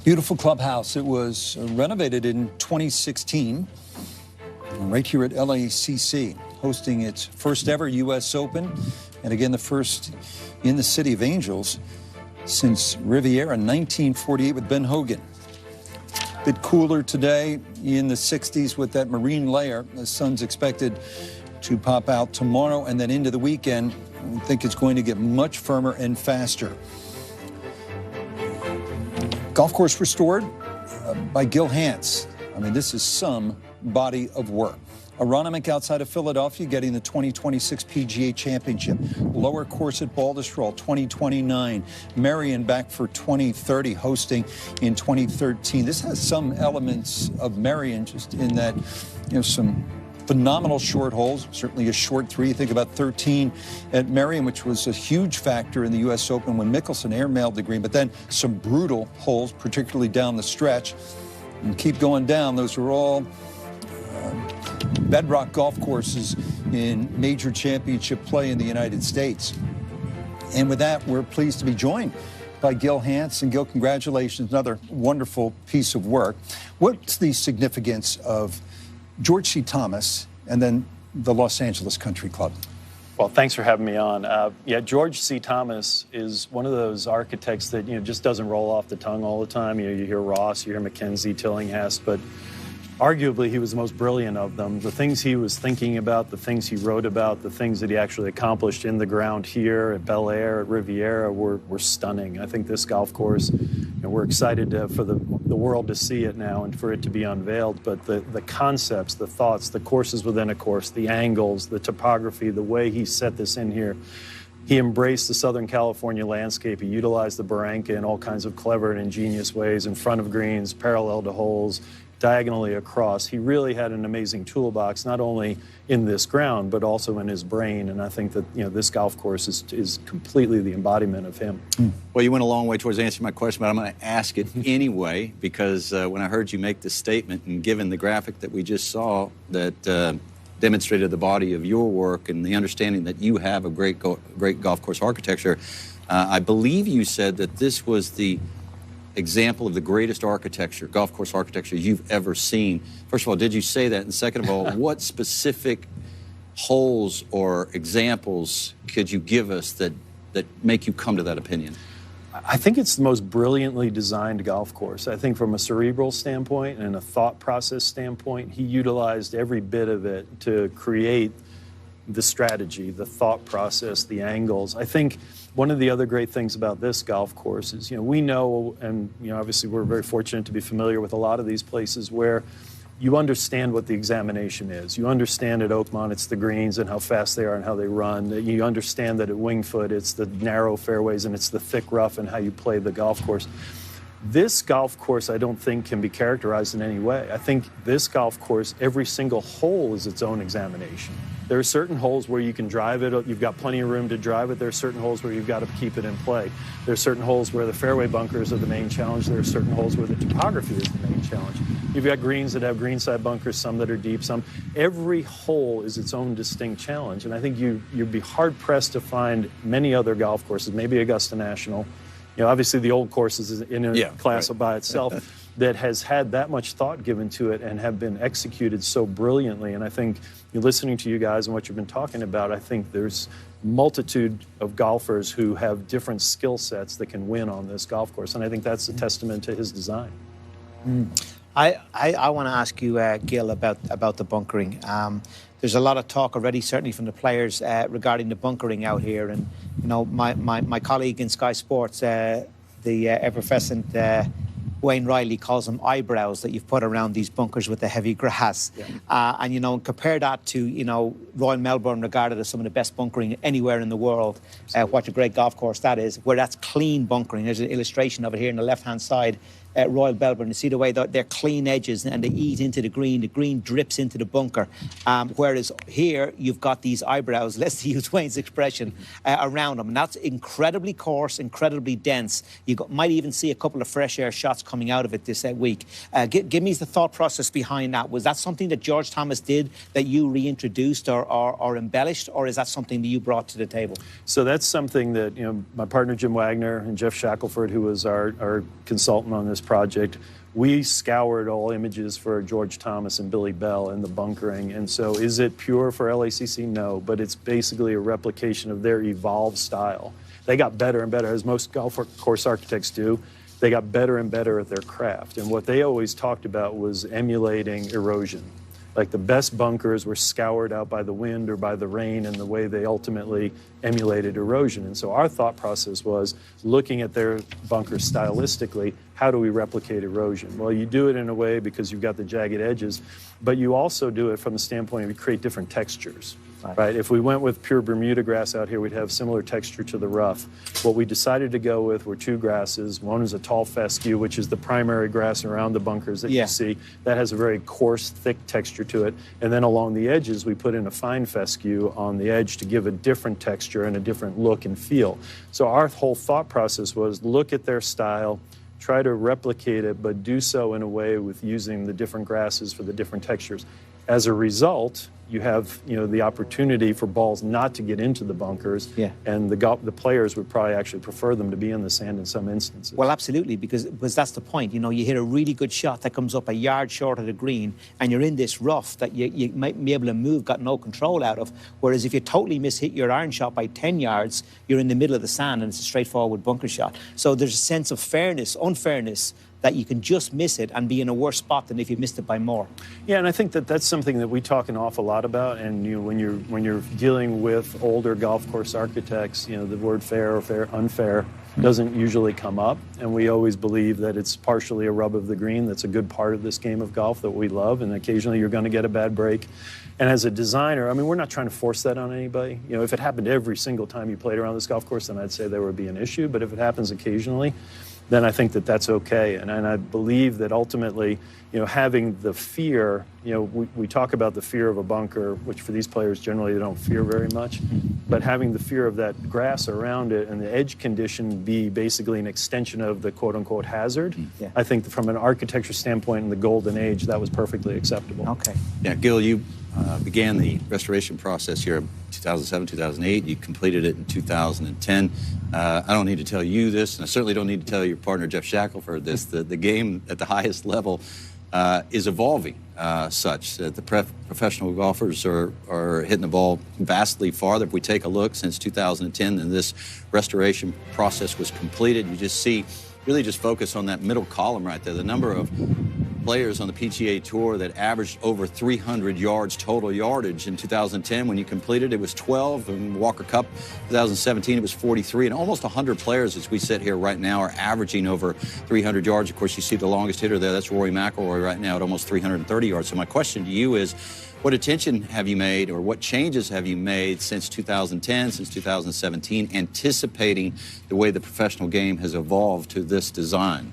Beautiful clubhouse. It was renovated in 2016 right here at LACC, hosting its first ever U.S. Open, and again the first in the City of Angels since Riviera in 1948 with Ben Hogan. A bit cooler today in the 60s with that marine layer. The sun's expected to pop out tomorrow and then into the weekend. I think it's going to get much firmer and faster. Golf course restored by Gil Hanse. I mean, this is some body of work. Aronimink outside of Philadelphia getting the 2026 PGA Championship. Lower course at Baltusrol 2029. Merion back for 2030, hosting in 2013. This has some elements of Merion just in that, some phenomenal short holes, certainly a short three. You think about 13 at Merion, which was a huge factor in the U.S. Open when Mickelson airmailed the green, but then some brutal holes, particularly down the stretch. And keep going down. Those are all bedrock golf courses in major championship play in the United States. And with that, we're pleased to be joined by Gil Hanse. And Gil, congratulations, another wonderful piece of work. What's the significance of George C. Thomas and then the Los Angeles Country Club? Well, thanks for having me on. George C. Thomas is one of those architects that just doesn't roll off the tongue all the time. You hear Ross, you hear Mackenzie, Tillinghast, but arguably he was the most brilliant of them. The things he was thinking about, the things he wrote about, the things that he actually accomplished in the ground here at Bel Air, at Riviera were stunning. I think this golf course, we're excited for the world to see it now and for it to be unveiled. But the concepts, the thoughts, the courses within a course, the angles, the topography, the way he set this in here. He embraced the Southern California landscape. He utilized the barranca in all kinds of clever and ingenious ways, in front of greens, parallel to holes, diagonally across. He really had an amazing toolbox, not only in this ground, but also in his brain. And I think that, this golf course is completely the embodiment of him. Well, you went a long way towards answering my question, but I'm going to ask it anyway, because when I heard you make this statement, and given the graphic that we just saw that demonstrated the body of your work and the understanding that you have of great golf course architecture, I believe you said that this was the example of the greatest architecture, golf course architecture you've ever seen. First of all, did you say that? And second of all, what specific holes or examples could you give us that make you come to that opinion? I think it's the most brilliantly designed golf course. I think from a cerebral standpoint and a thought process standpoint, he utilized every bit of it to create the strategy, the thought process, the angles. I think one of the other great things about this golf course is, we know, and obviously we're very fortunate to be familiar with a lot of these places where you understand what the examination is. You understand at Oakmont it's the greens and how fast they are and how they run. You understand that at Wingfoot it's the narrow fairways and it's the thick rough and how you play the golf course. This golf course, I don't think, can be characterized in any way. I think this golf course, every single hole is its own examination. There are certain holes where you can drive it, you've got plenty of room to drive it. There are certain holes where you've got to keep it in play. There are certain holes where the fairway bunkers are the main challenge. There are certain holes where the topography is the main challenge. You've got greens that have greenside bunkers, some that are deep, some. Every hole is its own distinct challenge. And I think you'd be hard-pressed to find many other golf courses, maybe Augusta National. Obviously the old course is in a class by itself that has had that much thought given to it and have been executed so brilliantly. And I think listening to you guys and what you've been talking about, I think there's multitude of golfers who have different skill sets that can win on this golf course. And I think that's a testament to his design. I want to ask you, Gil, about the bunkering. There's a lot of talk already, certainly from the players, regarding the bunkering out here. And, my colleague in Sky Sports, the effervescent Wayne Riley, calls them eyebrows that you've put around these bunkers with the heavy grass. Yeah. And compare that to, Royal Melbourne, regarded as some of the best bunkering anywhere in the world. What a great golf course that is, where that's clean bunkering. There's an illustration of it here on the left-hand side. Royal Melbourne, you see the way they're clean edges and they eat into the green drips into the bunker. Whereas here, you've got these eyebrows, let's use Wayne's expression, around them. And that's incredibly coarse, incredibly dense. You might even see a couple of fresh air shots coming out of it this week. Give me the thought process behind that. Was that something that George Thomas did that you reintroduced or embellished, or is that something that you brought to the table? So that's something that, my partner Jim Wagner and Jeff Shackelford, who was our consultant on this this project, we scoured all images for George Thomas and Billy Bell in the bunkering. And so is it pure for LACC? No, but it's basically a replication of their evolved style. They got better and better, as most golf course architects do. They got better and better at their craft. And what they always talked about was emulating erosion. Like the best bunkers were scoured out by the wind or by the rain, and the way they ultimately emulated erosion. And so our thought process was looking at their bunkers stylistically, how do we replicate erosion? Well, you do it in a way because you've got the jagged edges, but you also do it from the standpoint of you create different textures. Right. If we went with pure Bermuda grass out here, we'd have similar texture to the rough. What we decided to go with were two grasses. One is a tall fescue, which is the primary grass around the bunkers that you see. That has a very coarse, thick texture to it. And then along the edges, we put in a fine fescue on the edge to give a different texture and a different look and feel. So our whole thought process was look at their style, try to replicate it, but do so in a way with using the different grasses for the different textures. As a result, you have the opportunity for balls not to get into the bunkers, and the players would probably actually prefer them to be in the sand in some instances. Well, absolutely, because that's the point. You hit a really good shot that comes up a yard short of the green, and you're in this rough that you might be able to move, got no control out of. Whereas if you totally mishit your iron shot by 10 yards, you're in the middle of the sand, and it's a straightforward bunker shot. So there's a sense of unfairness, that you can just miss it and be in a worse spot than if you missed it by more. Yeah, and I think that's something that we talk an awful lot about. And when you're dealing with older golf course architects, the word fair or unfair doesn't usually come up. And we always believe that it's partially a rub of the green. That's a good part of this game of golf that we love. And occasionally you're going to get a bad break. And as a designer, we're not trying to force that on anybody. If it happened every single time you played around this golf course, then I'd say there would be an issue. But if it happens occasionally, then I think that's okay. And I believe that ultimately, having the fear, we talk about the fear of a bunker, which for these players generally they don't fear very much, but having the fear of that grass around it and the edge condition be basically an extension of the quote-unquote hazard, I think from an architecture standpoint in the golden age, that was perfectly acceptable. Okay. Yeah, Gil, you began the restoration process here in 2007, 2008. You completed it in 2010. I don't need to tell you this, and I certainly don't need to tell your partner, Jeff Shackelford, this. The game at the highest level is evolving such that the professional golfers are hitting the ball vastly farther. If we take a look since 2010, and this restoration process was completed, you just see, really just focus on that middle column right there, the number of players on the PGA Tour that averaged over 300 yards total yardage. In 2010, when you completed, it was 12. In Walker Cup 2017, it was 43. And almost 100 players, as we sit here right now, are averaging over 300 yards. Of course, you see the longest hitter there. That's Rory McIlroy right now at almost 330 yards. So my question to you is, what attention have you made, or what changes have you made since 2010, since 2017, anticipating the way the professional game has evolved to this design?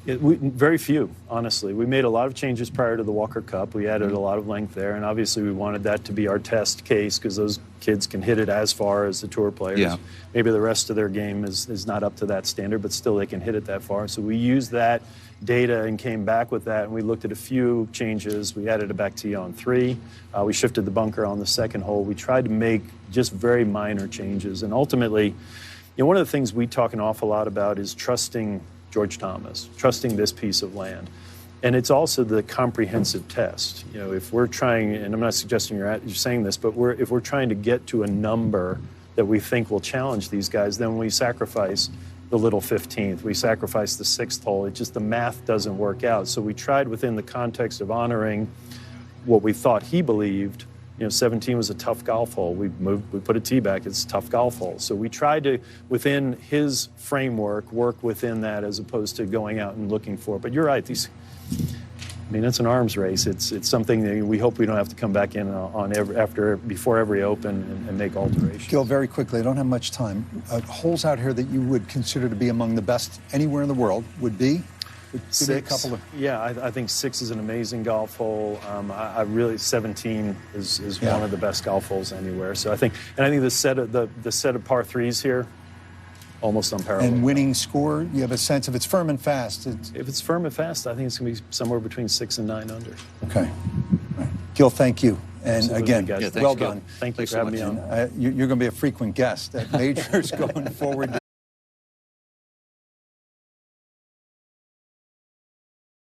Very few, honestly. We made a lot of changes prior to the Walker Cup. We added a lot of length there, and obviously we wanted that to be our test case because those kids can hit it as far as the tour players. Yeah. Maybe the rest of their game is not up to that standard, but still they can hit it that far. So we used that data and came back with that, and we looked at a few changes. We added a back tee on 3. We shifted the bunker on the second hole. We tried to make just very minor changes, and ultimately, one of the things we talk an awful lot about is trusting George Thomas, trusting this piece of land. And it's also the comprehensive test. If we're trying, and I'm not suggesting you're saying this, but if we're trying to get to a number that we think will challenge these guys, then we sacrifice the little 15th, we sacrifice the 6th hole. The math doesn't work out. So we tried within the context of honoring what we thought he believed. 17 was a tough golf hole. We put a tee back. It's a tough golf hole. So we tried to, within his framework, work within that as opposed to going out and looking for it. But you're right. It's an arms race. It's something that we hope we don't have to come back in before every Open and make alterations. Gil, very quickly, I don't have much time. Holes out here that you would consider to be among the best anywhere in the world would be? 6. Yeah, I think 6 is an amazing golf hole. I really 17 is one of the best golf holes anywhere. So I think the set of par 3s here, almost unparalleled. And winning score, you have a sense if it's firm and fast. If it's firm and fast, I think it's going to be somewhere between 6 and 9 under. Okay. Right. Gil, thank you. And Absolutely, again, guys. well done. Thank you for having me on. You're going to be a frequent guest at majors going forward.